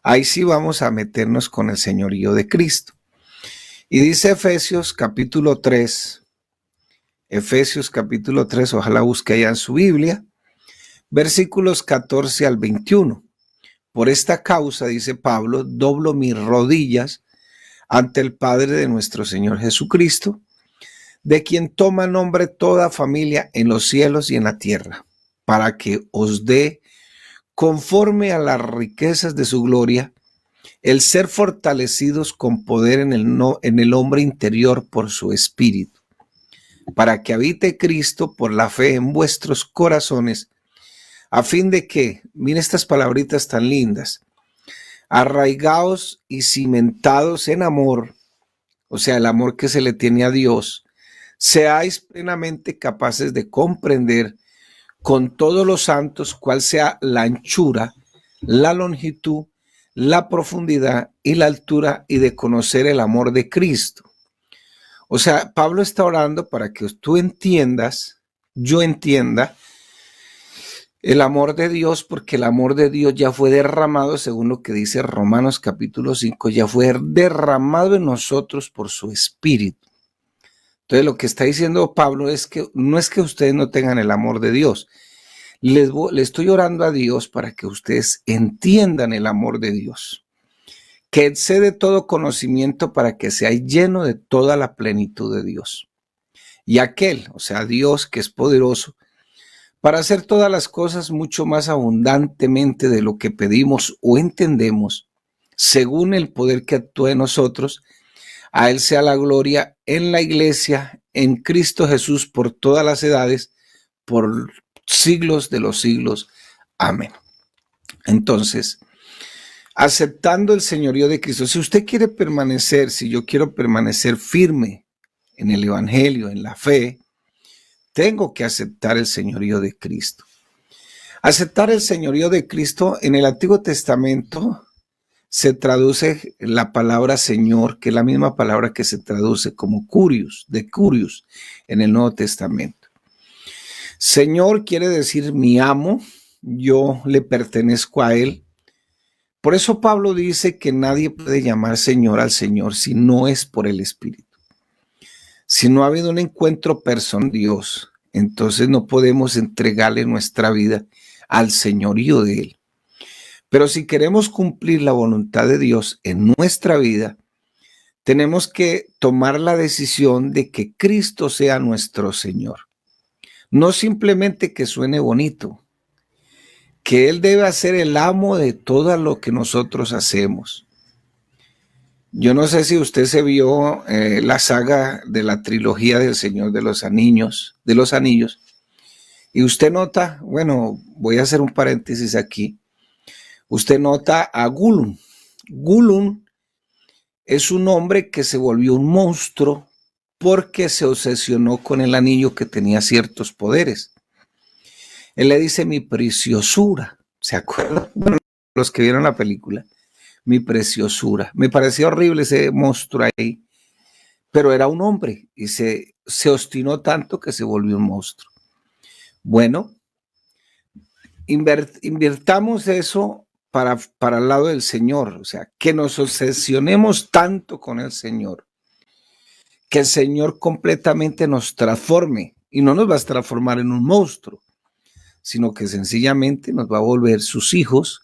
Ahí sí vamos a meternos con el señorío de Cristo. Y dice Efesios capítulo 3, ojalá busque allá en su Biblia, versículos 14 al 21. Por esta causa, dice Pablo, doblo mis rodillas ante el Padre de nuestro Señor Jesucristo, de quien toma nombre toda familia en los cielos y en la tierra, para que os dé, conforme a las riquezas de su gloria, el ser fortalecidos con poder en el hombre interior por su espíritu, para que habite Cristo por la fe en vuestros corazones, a fin de que, miren estas palabritas tan lindas, arraigados y cimentados en amor, o sea, el amor que se le tiene a Dios, seáis plenamente capaces de comprender con todos los santos cuál sea la anchura, la longitud, la profundidad y la altura, y de conocer el amor de Cristo. O sea, Pablo está orando para que tú entiendas, yo entienda el amor de Dios, porque el amor de Dios ya fue derramado, según lo que dice Romanos capítulo 5, ya fue derramado en nosotros por su Espíritu. Entonces lo que está diciendo Pablo es que no es que ustedes no tengan el amor de Dios. Le estoy orando a Dios para que ustedes entiendan el amor de Dios, que excede todo conocimiento, para que seáis lleno de toda la plenitud de Dios. Y aquel, o sea, Dios, que es poderoso para hacer todas las cosas mucho más abundantemente de lo que pedimos o entendemos, según el poder que actúa en nosotros, a Él sea la gloria en la iglesia, en Cristo Jesús, por todas las edades, por siglos de los siglos. Amén. Entonces, aceptando el señorío de Cristo, si usted quiere permanecer, si yo quiero permanecer firme en el evangelio, en la fe, tengo que aceptar el señorío de Cristo. Aceptar el señorío de Cristo en el Antiguo Testamento se traduce la palabra Señor, que es la misma palabra que se traduce como Curios, de Curios, en el Nuevo Testamento. Señor quiere decir mi amo, yo le pertenezco a Él. Por eso Pablo dice que nadie puede llamar Señor al Señor si no es por el Espíritu. Si no ha habido un encuentro personal con Dios, entonces no podemos entregarle nuestra vida al señorío de Él. Pero si queremos cumplir la voluntad de Dios en nuestra vida, tenemos que tomar la decisión de que Cristo sea nuestro Señor. No simplemente que suene bonito, que Él debe ser el amo de todo lo que nosotros hacemos. Yo no sé si usted se vio la saga de la trilogía del Señor de los Anillos, y usted nota, bueno, voy a hacer un paréntesis aquí, usted nota a Gollum. Gollum es un hombre que se volvió un monstruo porque se obsesionó con el anillo que tenía ciertos poderes. Él le dice mi preciosura, ¿se acuerdan? Bueno, los que vieron la película, mi preciosura. Me pareció horrible ese monstruo ahí, pero era un hombre y se obstinó tanto que se volvió un monstruo. Bueno, invirtamos eso para el lado del Señor, o sea, que nos obsesionemos tanto con el Señor, que el Señor completamente nos transforme, y no nos va a transformar en un monstruo, sino que sencillamente nos va a volver sus hijos,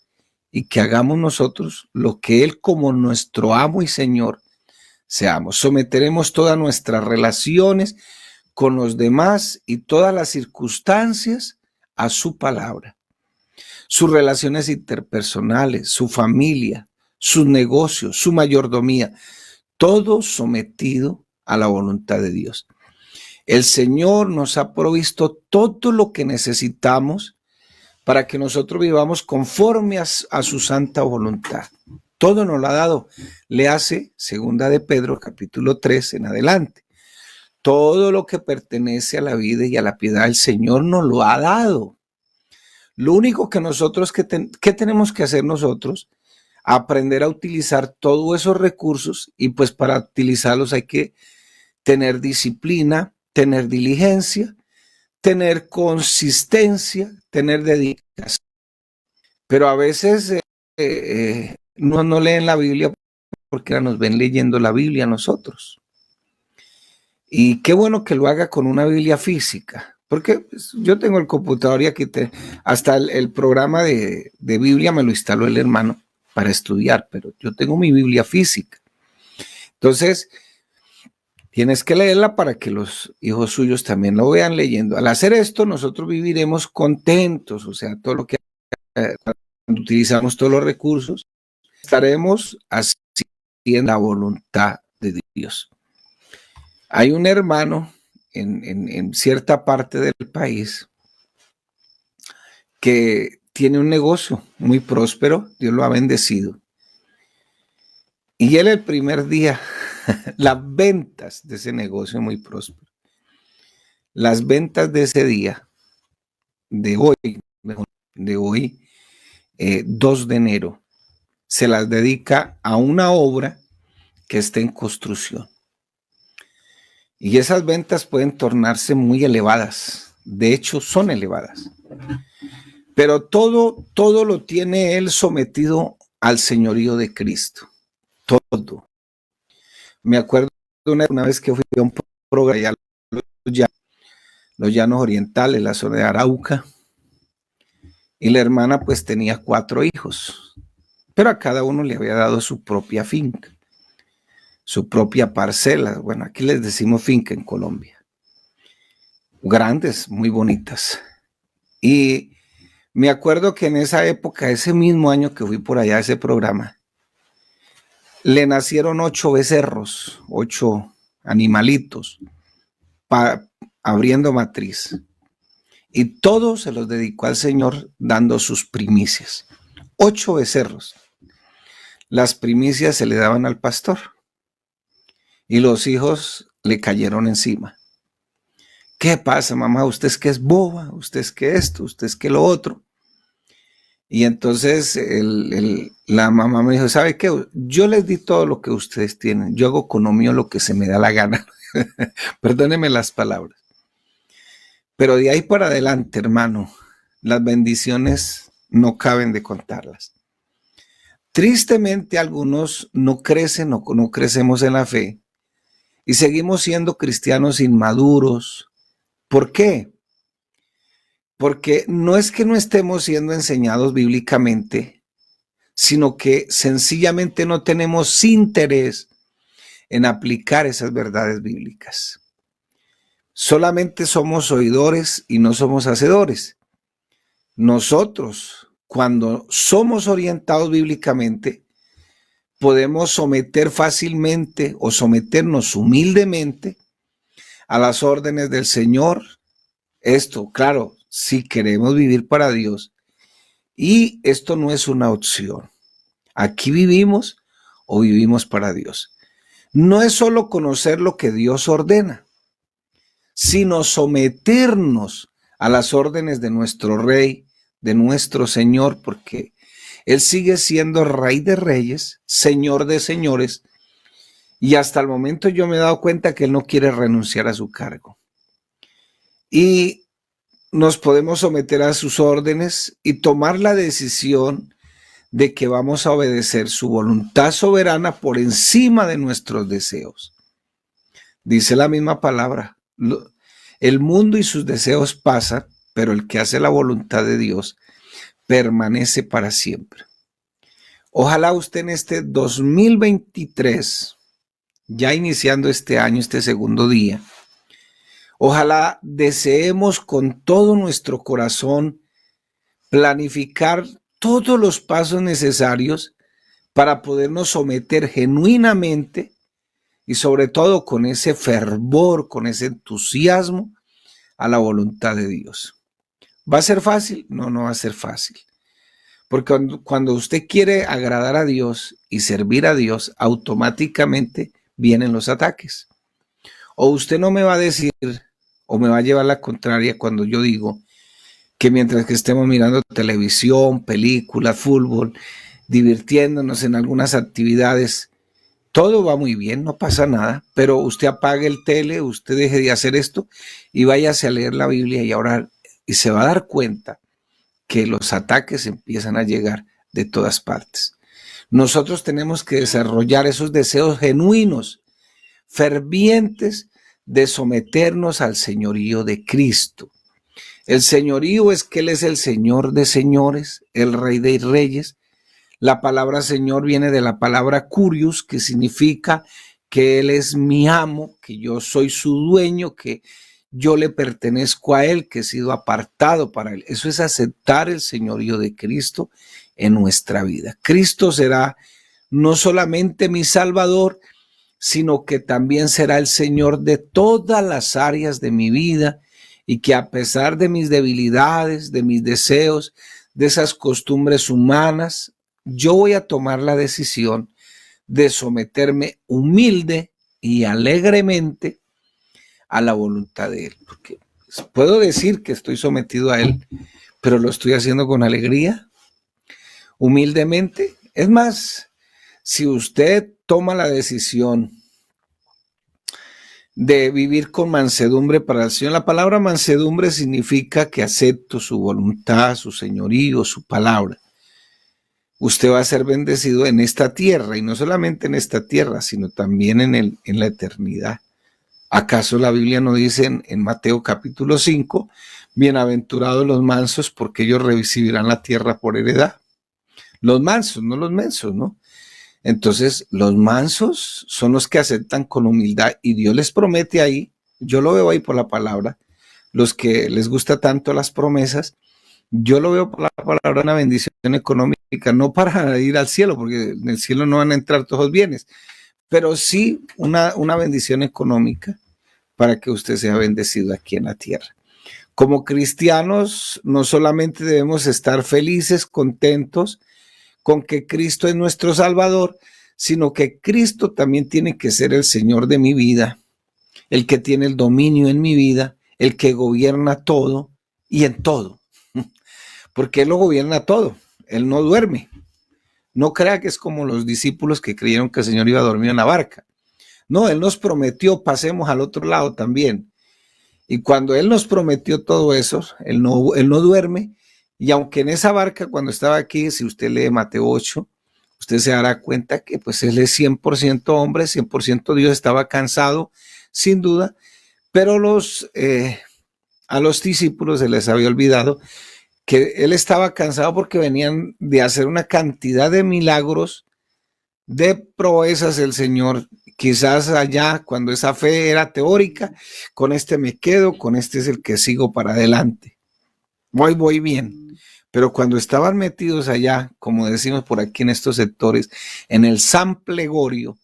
y que hagamos nosotros lo que Él, como nuestro amo y Señor, seamos. Someteremos todas nuestras relaciones con los demás y todas las circunstancias a su palabra. Sus relaciones interpersonales, su familia, sus negocios, su mayordomía, todo sometido a la voluntad de Dios. El Señor nos ha provisto todo lo que necesitamos para que nosotros vivamos conforme a su santa voluntad. Todo nos lo ha dado. Le hace segunda de Pedro, capítulo 3 en adelante. Todo lo que pertenece a la vida y a la piedad, el Señor nos lo ha dado. Lo único que nosotros, ¿qué tenemos que hacer nosotros? Aprender a utilizar todos esos recursos, y pues para utilizarlos hay que tener disciplina, tener diligencia, tener consistencia, tener dedicación. Pero a veces no leen la Biblia porque nos ven leyendo la Biblia a nosotros. Y qué bueno que lo haga con una Biblia física, porque pues, yo tengo el computador y aquí hasta el programa de Biblia me lo instaló el hermano para estudiar, pero yo tengo mi Biblia física. Entonces, tienes que leerla para que los hijos suyos también lo vean leyendo. Al hacer esto, nosotros viviremos contentos, o sea, todo lo que cuando utilizamos todos los recursos, estaremos haciendo la voluntad de Dios. Hay un hermano en cierta parte del país que tiene un negocio muy próspero, Dios lo ha bendecido. Y él el primer día, las ventas de ese negocio muy próspero, las ventas de ese día, de hoy, 2 de enero, se las dedica a una obra que está en construcción. Y esas ventas pueden tornarse muy elevadas. De hecho, son elevadas. Pero todo lo tiene él sometido al señorío de Cristo. Todo. Me acuerdo una vez que fui a un programa allá los llanos orientales, la zona de Arauca, y la hermana pues tenía 4 hijos, pero a cada uno le había dado su propia finca, su propia parcela. Bueno, aquí les decimos finca en Colombia. Grandes, muy bonitas. Y me acuerdo que en esa época, ese mismo año que fui por allá a ese programa, le nacieron 8 becerros, 8 animalitos, abriendo matriz. Y todos se los dedicó al Señor dando sus primicias. 8 becerros. Las primicias se le daban al pastor. Y los hijos le cayeron encima. ¿Qué pasa, mamá? Usted es que es boba, usted es que esto, usted es que lo otro. Y entonces la mamá me dijo, ¿sabe qué? Yo les di todo lo que ustedes tienen. Yo hago con lo mío lo que se me da la gana. Perdónenme las palabras. Pero de ahí para adelante, hermano, las bendiciones no caben de contarlas. Tristemente algunos no crecen o no crecemos en la fe y seguimos siendo cristianos inmaduros. ¿Por qué? Porque no es que no estemos siendo enseñados bíblicamente, sino que sencillamente no tenemos interés en aplicar esas verdades bíblicas. Solamente somos oidores y no somos hacedores. Nosotros, cuando somos orientados bíblicamente, podemos someter fácilmente o someternos humildemente a las órdenes del Señor. Esto, claro, si queremos vivir para Dios. Y esto no es una opción. Aquí vivimos o vivimos para Dios. No es solo conocer lo que Dios ordena, sino someternos a las órdenes de nuestro Rey, de nuestro Señor, porque Él sigue siendo Rey de Reyes, Señor de Señores, y hasta el momento yo me he dado cuenta que Él no quiere renunciar a su cargo. Y nos podemos someter a sus órdenes y tomar la decisión de que vamos a obedecer su voluntad soberana por encima de nuestros deseos. Dice la misma palabra, el mundo y sus deseos pasan, pero el que hace la voluntad de Dios permanece para siempre. Ojalá usted en este 2023, ya iniciando este año, este segundo día, ojalá deseemos con todo nuestro corazón planificar todos los pasos necesarios para podernos someter genuinamente y sobre todo con ese fervor, con ese entusiasmo a la voluntad de Dios. ¿Va a ser fácil? No, no va a ser fácil. Porque cuando usted quiere agradar a Dios y servir a Dios, automáticamente vienen los ataques. O usted no me va a decir o me va a llevar la contraria cuando yo digo que mientras que estemos mirando televisión, películas, fútbol, divirtiéndonos en algunas actividades, todo va muy bien, no pasa nada, pero usted apague el tele, usted deje de hacer esto y váyase a leer la Biblia y a orar y se va a dar cuenta que los ataques empiezan a llegar de todas partes. Nosotros tenemos que desarrollar esos deseos genuinos, fervientes, de someternos al señorío de Cristo. El señorío es que Él es el Señor de señores, el Rey de reyes. La palabra Señor viene de la palabra Curius, que significa que Él es mi amo, que yo soy su dueño, que yo le pertenezco a Él, que he sido apartado para Él. Eso es aceptar el señorío de Cristo en nuestra vida. Cristo será no solamente mi Salvador, sino que también será el Señor de todas las áreas de mi vida, y que a pesar de mis debilidades, de mis deseos, de esas costumbres humanas, yo voy a tomar la decisión de someterme humilde y alegremente a la voluntad de Él. Porque puedo decir que estoy sometido a Él, pero lo estoy haciendo con alegría, humildemente. Es más, si usted toma la decisión de vivir con mansedumbre para el Señor, la palabra mansedumbre significa que acepto su voluntad, su señorío, su palabra. Usted va a ser bendecido en esta tierra, y no solamente en esta tierra, sino también en la eternidad. ¿Acaso la Biblia no dice en Mateo capítulo 5, bienaventurados los mansos, porque ellos recibirán la tierra por heredad? Los mansos, no los mensos, ¿no? Entonces, los mansos son los que aceptan con humildad, y Dios les promete ahí, yo lo veo ahí por la palabra, los que les gusta tanto las promesas, yo lo veo por la palabra, una bendición económica, no para ir al cielo, porque en el cielo no van a entrar todos los bienes, pero sí una bendición económica para que usted sea bendecido aquí en la tierra. Como cristianos, no solamente debemos estar felices, contentos con que Cristo es nuestro Salvador, sino que Cristo también tiene que ser el Señor de mi vida, el que tiene el dominio en mi vida, el que gobierna todo y en todo. Porque Él lo gobierna todo, Él no duerme. No crea que es como los discípulos que creyeron que el Señor iba a dormir en la barca. No, Él nos prometió, pasemos al otro lado también. Y cuando Él nos prometió todo eso, Él no duerme. Y aunque en esa barca, cuando estaba aquí, si usted lee Mateo 8, usted se dará cuenta que pues Él es 100% hombre, 100% Dios, estaba cansado, sin duda, pero a los discípulos se les había olvidado que Él estaba cansado porque venían de hacer una cantidad de milagros, de proezas el Señor. Quizás allá, cuando esa fe era teórica, con este me quedo, con este es el que sigo para adelante. Voy bien. Pero cuando estaban metidos allá, como decimos por aquí en estos sectores, en el San Plegorio,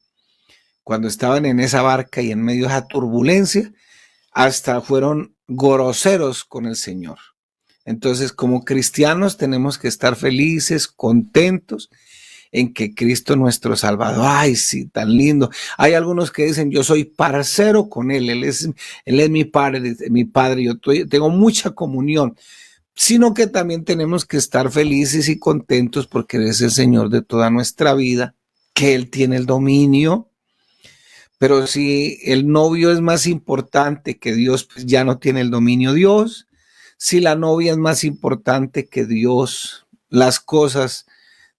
cuando estaban en esa barca y en medio de esa turbulencia, hasta fueron groseros con el Señor. Entonces, como cristianos tenemos que estar felices, contentos en que Cristo es nuestro Salvador. Ay, sí, tan lindo. Hay algunos que dicen, yo soy parcero con Él, Él es mi padre, yo tengo mucha comunión. Sino que también tenemos que estar felices y contentos porque Él es el Señor de toda nuestra vida, que Él tiene el dominio. Pero si el novio es más importante que Dios, pues ya no tiene el dominio Dios. Si la novia es más importante que Dios, las cosas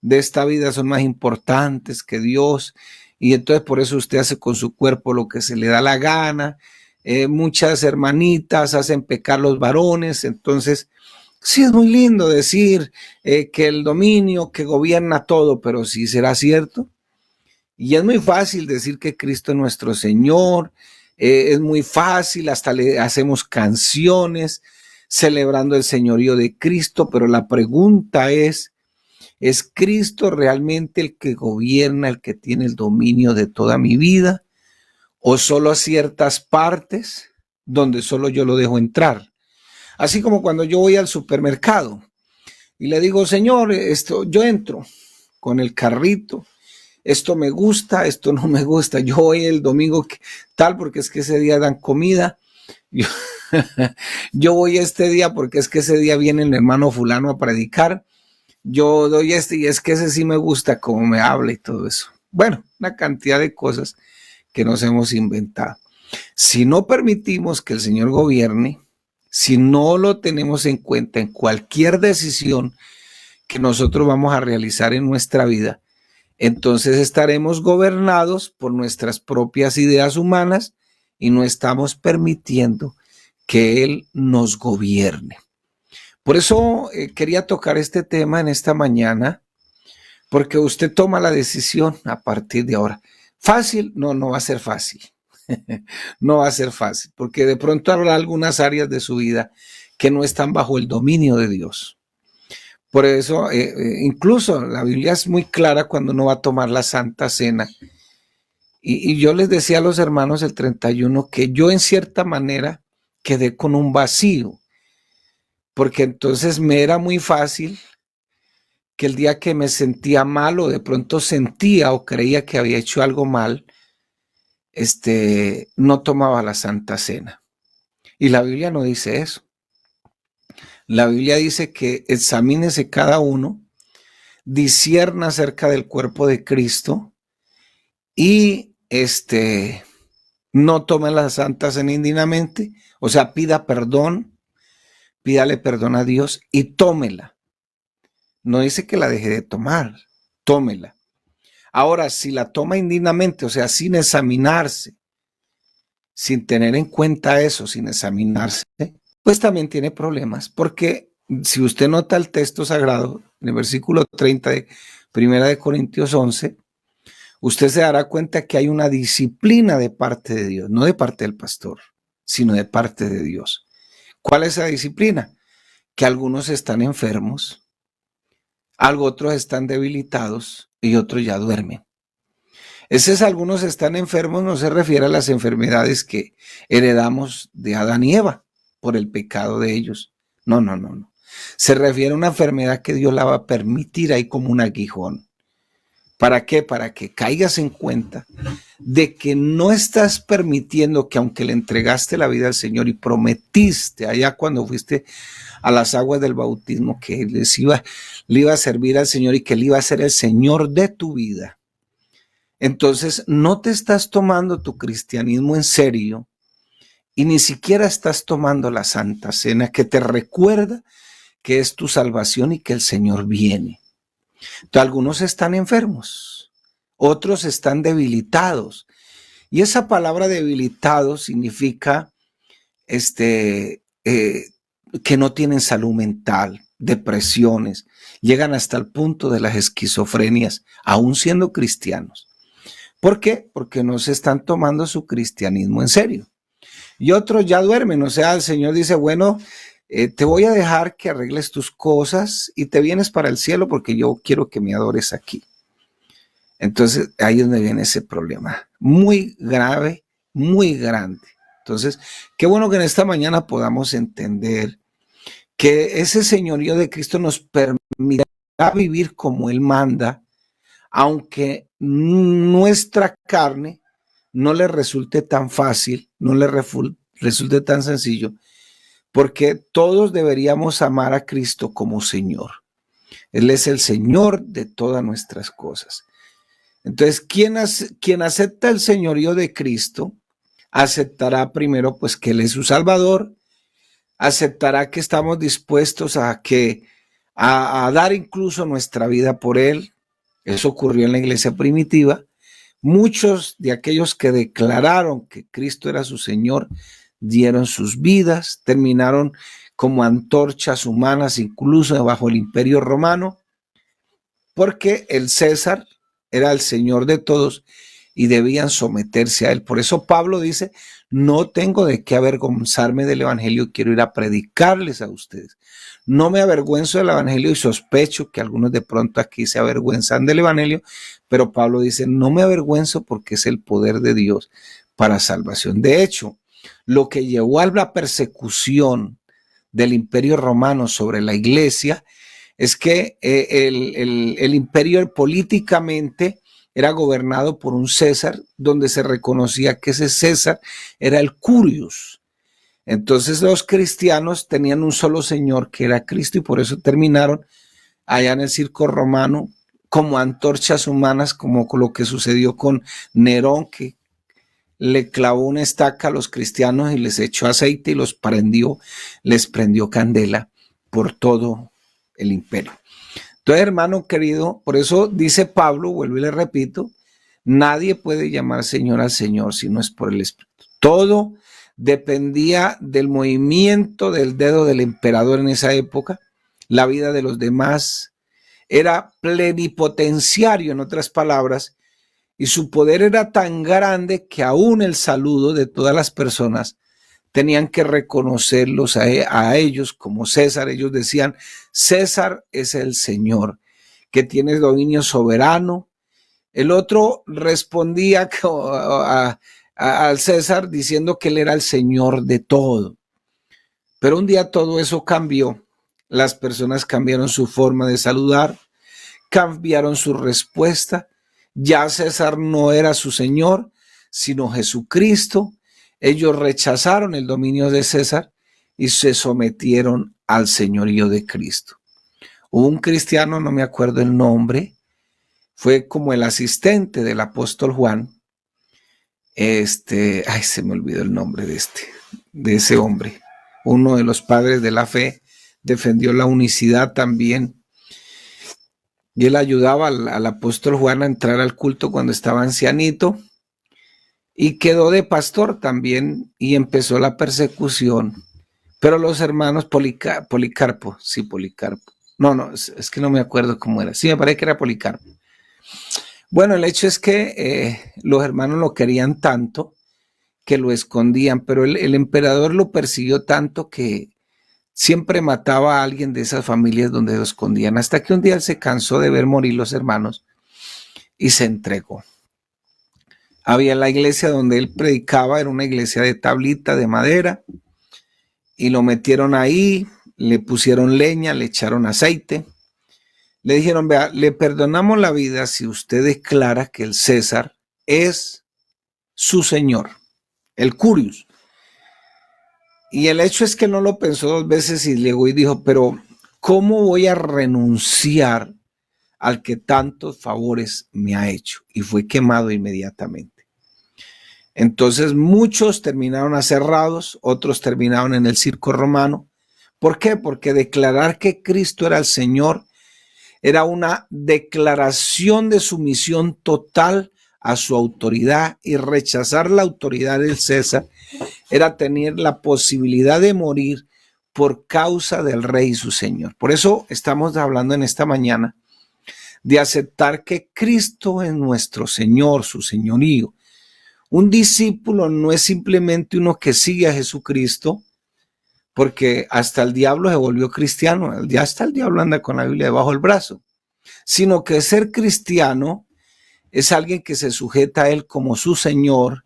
de esta vida son más importantes que Dios, y entonces por eso usted hace con su cuerpo lo que se le da la gana. Muchas hermanitas hacen pecar los varones. Entonces sí, es muy lindo decir que el dominio que gobierna todo, pero sí será cierto. Y es muy fácil decir que Cristo es nuestro Señor, es muy fácil, hasta le hacemos canciones celebrando el señorío de Cristo, pero la pregunta ¿es Cristo realmente el que gobierna, el que tiene el dominio de toda mi vida? ¿O solo ciertas partes donde solo yo lo dejo entrar? Así como cuando yo voy al supermercado y le digo, Señor, yo entro con el carrito, esto me gusta, esto no me gusta, yo voy el domingo tal porque es que ese día dan comida, yo voy este día porque es que ese día viene el hermano fulano a predicar, yo doy y es que ese sí me gusta como me habla y todo eso. Bueno, una cantidad de cosas que nos hemos inventado. Si no permitimos que el Señor gobierne, si no lo tenemos en cuenta en cualquier decisión que nosotros vamos a realizar en nuestra vida, entonces estaremos gobernados por nuestras propias ideas humanas y no estamos permitiendo que Él nos gobierne. Por eso quería tocar este tema en esta mañana, porque usted toma la decisión a partir de ahora. Fácil, no, no va a ser fácil. No va a ser fácil, porque de pronto habrá algunas áreas de su vida que no están bajo el dominio de Dios. Por eso, incluso la Biblia es muy clara cuando uno va a tomar la Santa Cena. Y yo les decía a los hermanos el 31 que yo en cierta manera quedé con un vacío, porque entonces me era muy fácil que el día que me sentía mal o de pronto sentía o creía que había hecho algo mal, no tomaba la Santa Cena. Y la Biblia no dice eso. La Biblia dice que examínese cada uno, discierna acerca del cuerpo de Cristo y no tome la Santa Cena indignamente, o sea, pídale perdón a Dios y tómela. No dice que la deje de tomar, tómela. Ahora, si la toma indignamente, o sea, sin examinarse, sin tener en cuenta eso, sin examinarse, pues también tiene problemas, porque si usted nota el texto sagrado, en el versículo 30 de 1 Corintios 11, usted se dará cuenta que hay una disciplina de parte de Dios, no de parte del pastor, sino de parte de Dios. ¿Cuál es esa disciplina? Que algunos están enfermos, otros están debilitados y otros ya duermen. Algunos están enfermos no se refiere a las enfermedades que heredamos de Adán y Eva por el pecado de ellos. No. Se refiere a una enfermedad que Dios la va a permitir ahí como un aguijón. ¿Para qué? Para que caigas en cuenta de que no estás permitiendo que aunque le entregaste la vida al Señor y prometiste allá cuando fuiste a las aguas del bautismo que le iba a servir al Señor y que Él iba a ser el Señor de tu vida. Entonces no te estás tomando tu cristianismo en serio y ni siquiera estás tomando la Santa Cena que te recuerda que es tu salvación y que el Señor viene. Entonces, algunos están enfermos, otros están debilitados. Y esa palabra debilitado significa que no tienen salud mental, depresiones, llegan hasta el punto de las esquizofrenias, aún siendo cristianos. ¿Por qué? Porque no se están tomando su cristianismo en serio. Y otros ya duermen, o sea, el Señor dice, bueno, te voy a dejar que arregles tus cosas y te vienes para el cielo porque yo quiero que me adores aquí. Entonces, ahí es donde viene ese problema, muy grave, muy grande. Entonces, qué bueno que en esta mañana podamos entender que ese señorío de Cristo nos permitirá vivir como Él manda, aunque nuestra carne no le resulte tan fácil, no le resulte tan sencillo, porque todos deberíamos amar a Cristo como Señor. Él es el Señor de todas nuestras cosas. Entonces, quien acepta el señorío de Cristo, aceptará primero pues que Él es su Salvador, aceptará que estamos dispuestos a dar incluso nuestra vida por Él. Eso ocurrió en la iglesia primitiva. Muchos de aquellos que declararon que Cristo era su Señor dieron sus vidas, terminaron como antorchas humanas incluso bajo el Imperio Romano, porque el César era el Señor de todos y debían someterse a Él. Por eso Pablo dice, no tengo de qué avergonzarme del Evangelio, quiero ir a predicarles a ustedes. No me avergüenzo del Evangelio y sospecho que algunos de pronto aquí se avergüenzan del Evangelio, pero Pablo dice, no me avergüenzo porque es el poder de Dios para salvación. De hecho, lo que llevó a la persecución del Imperio Romano sobre la iglesia es que el imperio políticamente era gobernado por un César, donde se reconocía que ese César era el Curius. Entonces los cristianos tenían un solo Señor que era Cristo y por eso terminaron allá en el circo romano como antorchas humanas, como lo que sucedió con Nerón, que le clavó una estaca a los cristianos y les echó aceite y les prendió candela por todo el imperio. Entonces, hermano querido, por eso dice Pablo, vuelvo y le repito, nadie puede llamar Señor al Señor si no es por el Espíritu. Todo dependía del movimiento del dedo del emperador en esa época, la vida de los demás. Era plenipotenciario, en otras palabras, y su poder era tan grande que aún el saludo de todas las personas tenían que reconocerlos a ellos como César. Ellos decían, César es el Señor, que tiene dominio soberano. El otro respondía al César diciendo que él era el Señor de todo. Pero un día todo eso cambió. Las personas cambiaron su forma de saludar, cambiaron su respuesta. Ya César no era su Señor, sino Jesucristo. Ellos rechazaron el dominio de César y se sometieron al señorío de Cristo. Hubo un cristiano, no me acuerdo el nombre, fue como el asistente del apóstol Juan. Se me olvidó el nombre de ese hombre. Uno de los padres de la fe, defendió la unicidad también. Y él ayudaba al apóstol Juan a entrar al culto cuando estaba ancianito. Y quedó de pastor también y empezó la persecución. Pero los hermanos Policarpo. No, es que no me acuerdo cómo era. Sí, me parece que era Policarpo. Bueno, el hecho es que los hermanos lo querían tanto que lo escondían, pero el emperador lo persiguió tanto que siempre mataba a alguien de esas familias donde lo escondían, hasta que un día él se cansó de ver morir los hermanos y se entregó. Había la iglesia donde él predicaba, era una iglesia de tablita, de madera, y lo metieron ahí, le pusieron leña, le echaron aceite. Le dijeron, vea, le perdonamos la vida si usted declara que el César es su señor, el Curius. Y el hecho es que no lo pensó dos veces y llegó y dijo, pero ¿cómo voy a renunciar al que tantos favores me ha hecho? Y fue quemado inmediatamente. Entonces muchos terminaron aserrados, otros terminaron en el circo romano. ¿Por qué? Porque declarar que Cristo era el Señor era una declaración de sumisión total a su autoridad, y rechazar la autoridad del César era tener la posibilidad de morir por causa del rey y su Señor. Por eso estamos hablando en esta mañana de aceptar que Cristo es nuestro Señor, su señorío. Un discípulo no es simplemente uno que sigue a Jesucristo, porque hasta el diablo se volvió cristiano, ya hasta el diablo anda con la Biblia debajo del brazo, sino que ser cristiano es alguien que se sujeta a él como su Señor.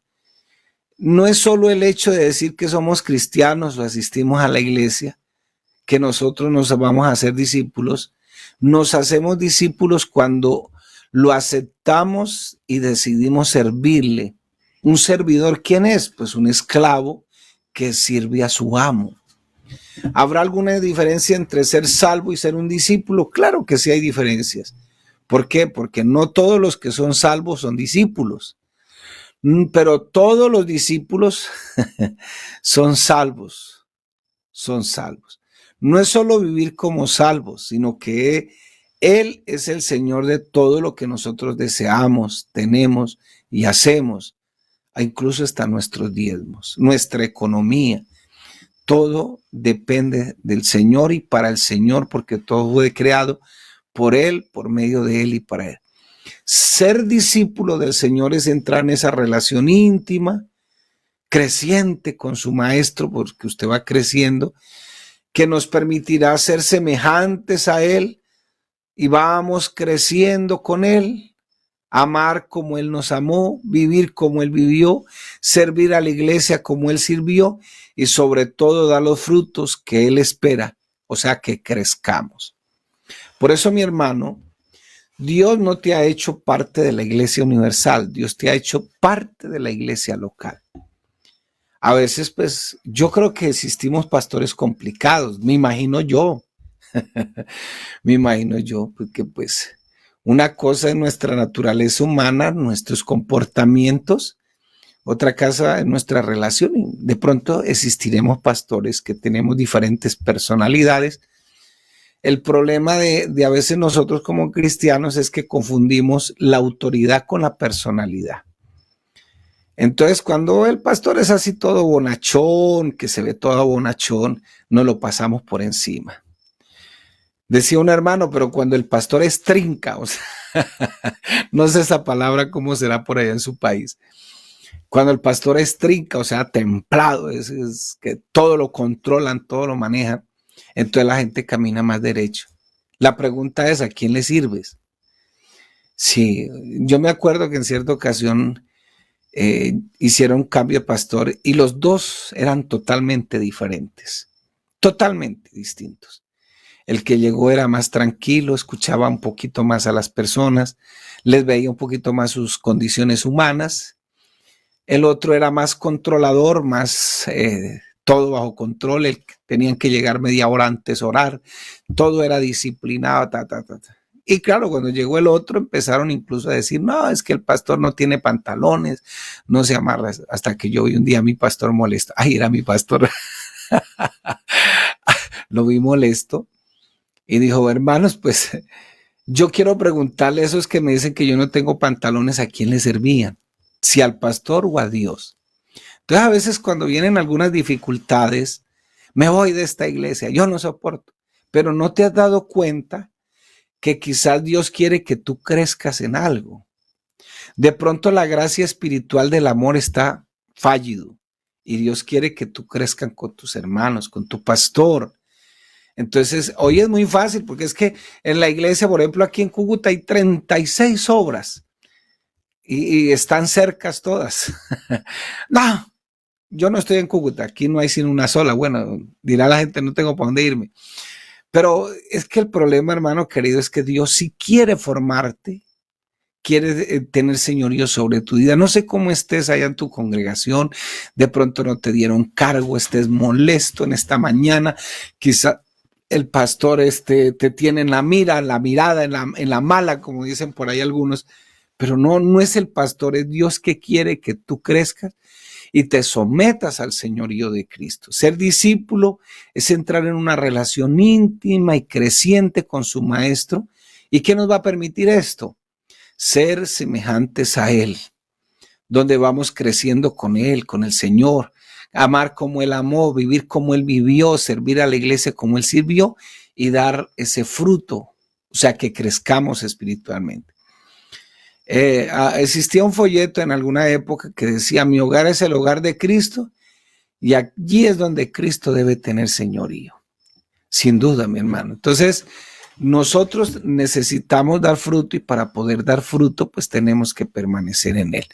No es solo el hecho de decir que somos cristianos o asistimos a la iglesia, que nosotros nos vamos a hacer discípulos. Nos hacemos discípulos cuando lo aceptamos y decidimos servirle. Un servidor, ¿quién es? Pues un esclavo que sirve a su amo. ¿Habrá alguna diferencia entre ser salvo y ser un discípulo? Claro que sí hay diferencias. ¿Por qué? Porque no todos los que son salvos son discípulos, pero todos los discípulos son salvos, son salvos. No es solo vivir como salvos, sino que Él es el Señor de todo lo que nosotros deseamos, tenemos y hacemos, incluso hasta nuestros diezmos, nuestra economía. Todo depende del Señor y para el Señor, porque todo fue creado por Él, por medio de Él y para Él. Ser discípulo del Señor es entrar en esa relación íntima, creciente con su Maestro, porque usted va creciendo, que nos permitirá ser semejantes a Él y vamos creciendo con Él, amar como Él nos amó, vivir como Él vivió, servir a la iglesia como Él sirvió y sobre todo dar los frutos que Él espera, o sea, que crezcamos. Por eso, mi hermano, Dios no te ha hecho parte de la iglesia universal, Dios te ha hecho parte de la iglesia local. A veces, pues, yo creo que existimos pastores complicados, me imagino yo, porque pues una cosa es nuestra naturaleza humana, nuestros comportamientos, otra cosa es nuestra relación. Y de pronto existiremos pastores que tenemos diferentes personalidades, El problema de a veces nosotros como cristianos es que confundimos la autoridad con la personalidad. Entonces, cuando el pastor es así todo bonachón, que se ve todo bonachón, nos lo pasamos por encima. Decía un hermano, pero cuando el pastor es trinca, o sea, no sé esa palabra cómo será por allá en su país. Cuando el pastor es trinca, o sea, templado, es que todo lo controlan, todo lo manejan, entonces la gente camina más derecho. La pregunta es, ¿a quién le sirves? Sí, yo me acuerdo que en cierta ocasión hicieron un cambio de pastor y los dos eran totalmente diferentes, totalmente distintos. El que llegó era más tranquilo, escuchaba un poquito más a las personas, les veía un poquito más sus condiciones humanas. El otro era más controlador, más todo bajo control. Tenían que llegar media hora antes a orar. Todo era disciplinado. Y claro, cuando llegó el otro empezaron incluso a decir, no, es que el pastor no tiene pantalones, no se amarra. Hasta que yo vi un día a mi pastor molesto. Ay, era mi pastor. Lo vi molesto y dijo, hermanos, pues yo quiero preguntarle a esos que me dicen que yo no tengo pantalones, ¿a quién le servían? Si al pastor o a Dios. Entonces a veces cuando vienen algunas dificultades, me voy de esta iglesia, yo no soporto, pero no te has dado cuenta que quizás Dios quiere que tú crezcas en algo. De pronto la gracia espiritual del amor está fallido y Dios quiere que tú crezcas con tus hermanos, con tu pastor. Entonces, hoy es muy fácil porque es que en la iglesia, por ejemplo, aquí en Cúcuta hay 36 obras y están cercas todas. No, yo no estoy en Cúcuta, aquí no hay sino una sola. Bueno, dirá la gente, no tengo para dónde irme. Pero es que el problema, hermano querido, es que Dios sí quiere formarte, quiere tener señorío sobre tu vida. No sé cómo estés allá en tu congregación, de pronto no te dieron cargo, estés molesto en esta mañana, quizá el pastor te tiene en la mirada en la mala, como dicen por ahí algunos, pero no es el pastor, es Dios que quiere que tú crezcas y te sometas al señorío de Cristo. Ser discípulo es entrar en una relación íntima y creciente con su maestro. ¿Y qué nos va a permitir esto? Ser semejantes a Él, donde vamos creciendo con Él, con el Señor, amar como Él amó, vivir como Él vivió, servir a la iglesia como Él sirvió y dar ese fruto, o sea, que crezcamos espiritualmente. Existía un folleto en alguna época que decía, mi hogar es el hogar de Cristo y allí es donde Cristo debe tener señorío. Sin duda, mi hermano. Entonces, nosotros necesitamos dar fruto y para poder dar fruto, pues tenemos que permanecer en él.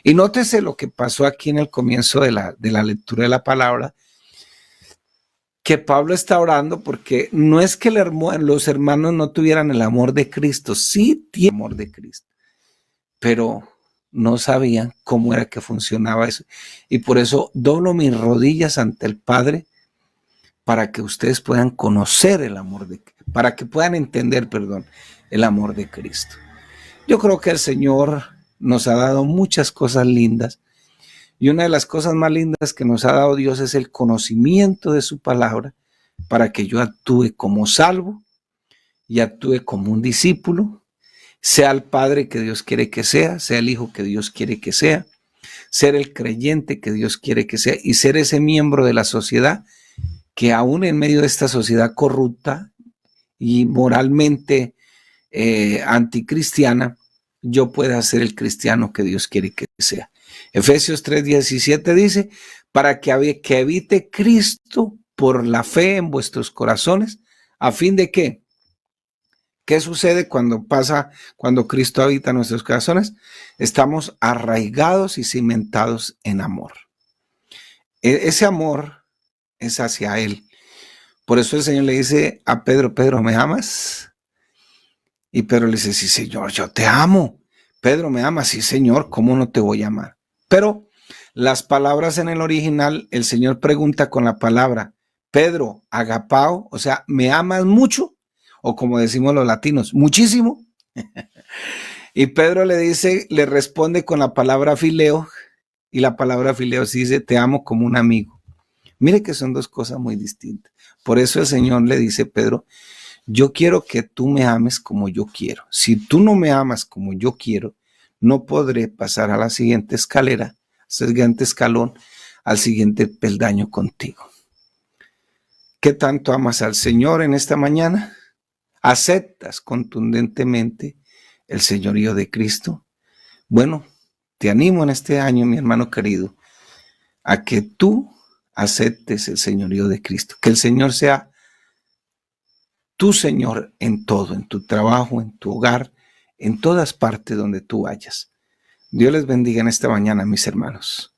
Y nótese lo que pasó aquí en el comienzo de la lectura de la palabra, que Pablo está orando porque no es que los hermanos no tuvieran el amor de Cristo, sí tienen amor de Cristo, pero no sabían cómo era que funcionaba eso. Y por eso doblo mis rodillas ante el Padre para que ustedes puedan conocer el amor para que puedan entender, el amor de Cristo. Yo creo que el Señor nos ha dado muchas cosas lindas y una de las cosas más lindas que nos ha dado Dios es el conocimiento de su palabra para que yo actúe como salvo y actúe como un discípulo, sea el padre que Dios quiere que sea el hijo que Dios quiere que sea, ser el creyente que Dios quiere que sea y ser ese miembro de la sociedad que aún en medio de esta sociedad corrupta y moralmente anticristiana, yo pueda ser el cristiano que Dios quiere que sea. Efesios 3:17 dice, para que habite Cristo por la fe en vuestros corazones, a fin de que, ¿qué sucede cuando Cristo habita en nuestros corazones? Estamos arraigados y cimentados en amor. Ese amor es hacia Él. Por eso el Señor le dice a Pedro, Pedro, ¿me amas? Y Pedro le dice, sí, Señor, yo te amo. Pedro, ¿me amas? Sí, Señor, ¿cómo no te voy a amar? Pero las palabras en el original, el Señor pregunta con la palabra, Pedro, agapao, o sea, ¿me amas mucho? O como decimos los latinos, muchísimo. Y Pedro le responde con la palabra fileo, y la palabra fileo dice, te amo como un amigo. Mire que son dos cosas muy distintas. Por eso el Señor le dice, Pedro, yo quiero que tú me ames como yo quiero. Si tú no me amas como yo quiero, no podré pasar a la siguiente escalera, al siguiente escalón, al siguiente peldaño contigo. ¿Qué tanto amas al Señor en esta mañana? ¿Aceptas contundentemente el señorío de Cristo? Bueno, te animo en este año, mi hermano querido, a que tú aceptes el señorío de Cristo. Que el Señor sea tu Señor en todo, en tu trabajo, en tu hogar, en todas partes donde tú vayas. Dios les bendiga en esta mañana, mis hermanos.